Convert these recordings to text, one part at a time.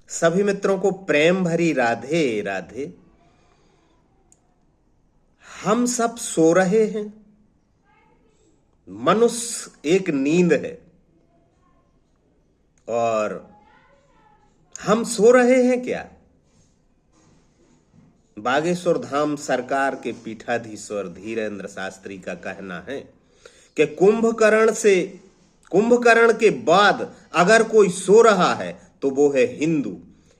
सभी मित्रों को प्रेम भरी राधे राधे। हम सब सो रहे हैं। मनुष्य एक नींद है और हम सो रहे हैं क्या? बागेश्वर धाम सरकार के पीठाधीश्वर धीरेन्द्र शास्त्री का कहना है कि कुंभकर्ण के बाद अगर कोई सो रहा है तो वो है हिंदू।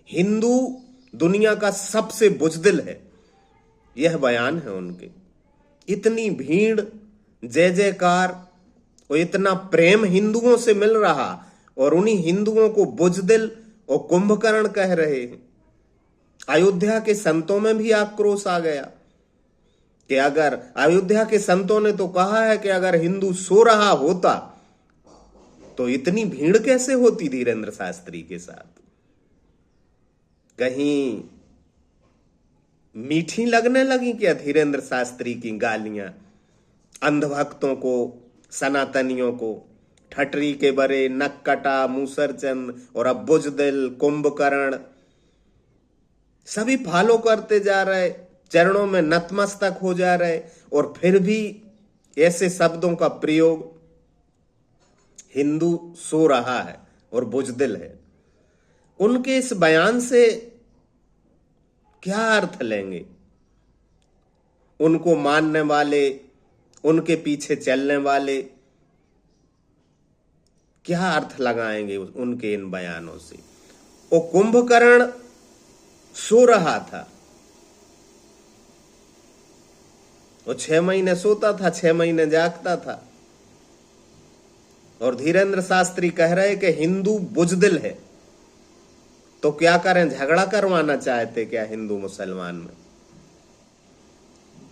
हिंदू दुनिया का सबसे बुजदिल है। यह बयान है उनके। इतनी भीड़, जय जयकार और इतना प्रेम हिंदुओं से मिल रहा और उन्हीं हिंदुओं को बुजदिल और कुंभकर्ण कह रहे हैं। अयोध्या के संतों में भी आक्रोश आ गया कि अगर अयोध्या के संतों ने तो कहा है कि अगर हिंदू सो रहा होता तो इतनी भीड़ कैसे होती धीरेन्द्र शास्त्री के साथ। कहीं मीठी लगने लगी क्या धीरेन्द्र शास्त्री की गालियां अंधभक्तों को, सनातनियों को? ठटरी के बरे, नक्कटा, मूसरचंद और अब बुजदिल, कुंभकर्ण सभी फॉलो करते जा रहे, चरणों में नतमस्तक हो जा रहे और फिर भी ऐसे शब्दों का प्रयोग। हिंदू सो रहा है और बुजदिल है। उनके इस बयान से क्या अर्थ लेंगे? उनको मानने वाले, उनके पीछे चलने वाले क्या अर्थ लगाएंगे उनके इन बयानों से? वो कुंभकर्ण सो रहा था, वो 6 महीने सोता था, 6 महीने जागता था और धीरेन्द्र शास्त्री कह रहे कि हिंदू बुजदिल है। तो क्या करें? झगड़ा करवाना चाहते क्या हिंदू मुसलमान में?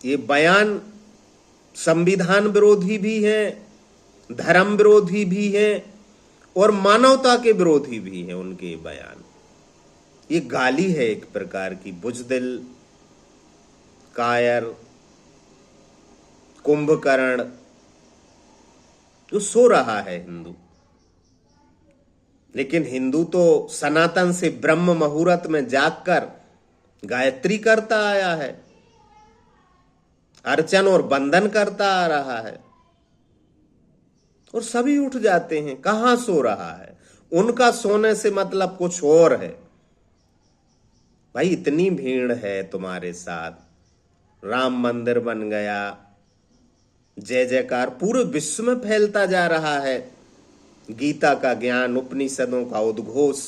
ये बयान संविधान विरोधी भी है, धर्म विरोधी भी है और मानवता के विरोधी भी है उनके बयान। ये गाली है एक प्रकार की। बुजदिल, कायर, कुंभकर्ण, तो सो रहा है हिंदू। लेकिन हिंदू तो सनातन से ब्रह्म मुहूर्त में जागकर गायत्री करता आया है, अर्चन और बंदन करता आ रहा है और सभी उठ जाते हैं। कहां सो रहा है? उनका सोने से मतलब कुछ और है। भाई इतनी भीड़ है तुम्हारे साथ, राम मंदिर बन गया, जय जयकार पूरे विश्व में फैलता जा रहा है, गीता का ज्ञान, उपनिषदों का उद्घोष।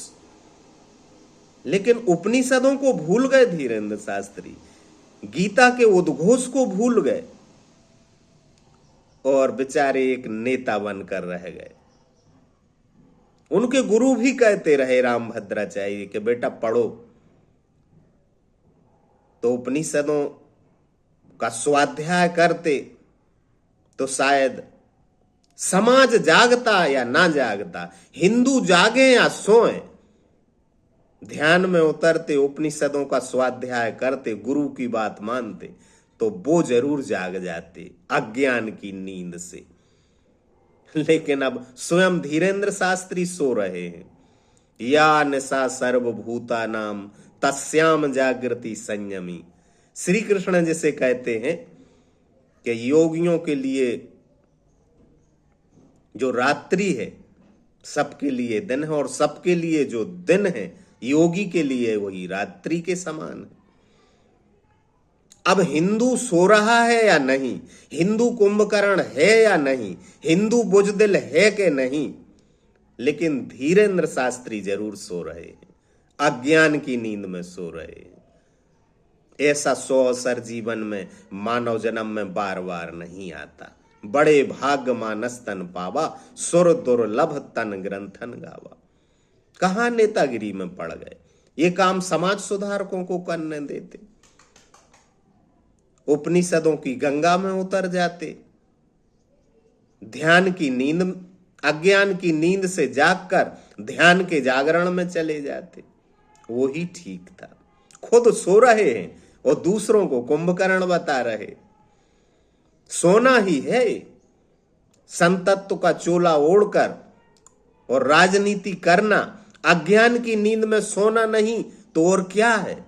लेकिन उपनिषदों को भूल गए धीरेन्द्र शास्त्री, गीता के उद्घोष को भूल गए और बेचारे एक नेता बनकर रह गए। उनके गुरु भी कहते रहे रामभद्राचार्य कि बेटा पढ़ो, तो उपनिषदों का स्वाध्याय करते तो शायद समाज जागता या ना जागता, हिंदू जागे या सोए, ध्यान में उतरते, उपनिषदों का स्वाध्याय करते, गुरु की बात मानते तो वो जरूर जाग जाते अज्ञान की नींद से। लेकिन अब स्वयं धीरेन्द्र शास्त्री सो रहे हैं। या निशा सर्वभूता नाम तस्याम जागृति संयमी। श्री कृष्ण जिसे कहते हैं कि योगियों के लिए जो रात्रि है सबके लिए दिन है और सबके लिए जो दिन है योगी के लिए वही रात्रि के समान है। अब हिंदू सो रहा है या नहीं, हिंदू कुंभकर्ण है या नहीं, हिंदू बुजदिल है कि नहीं, लेकिन धीरेन्द्र शास्त्री जरूर सो रहे हैं, अज्ञान की नींद में सो रहे हैं। ऐसा 100 अवसर जीवन में मानव जन्म में बार बार नहीं आता। बड़े भाग्य मानस तन पावा, सुर दुर्लभ तन ग्रंथन गावा। कहां नेतागिरी में पड़ गए? ये काम समाज सुधारकों को करने देते, उपनिषदों की गंगा में उतर जाते, ध्यान की नींद, अज्ञान की नींद से जागकर ध्यान के जागरण में चले जाते। वो ही ठीक था। खुद सो रहे हैं और दूसरों को कुंभकर्ण बता रहे। सोना ही है, संतत्व का चोला ओढ़कर और राजनीति करना अज्ञान की नींद में सोना नहीं तो और क्या है।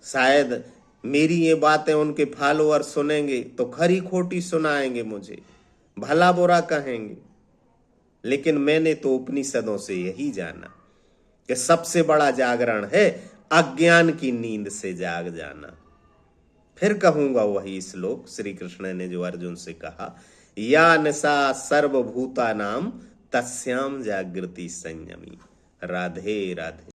शायद मेरी ये बातें उनके फॉलोअर सुनेंगे तो खरी खोटी सुनाएंगे, मुझे भला बुरा कहेंगे, लेकिन मैंने तो उपनिषदों से यही जाना कि सबसे बड़ा जागरण है अज्ञान की नींद से जाग जाना। फिर कहूंगा वही श्लोक श्री कृष्ण ने जो अर्जुन से कहा, या निशा सर्वभूता नाम तस्याम जागृति संयमी। राधे राधे।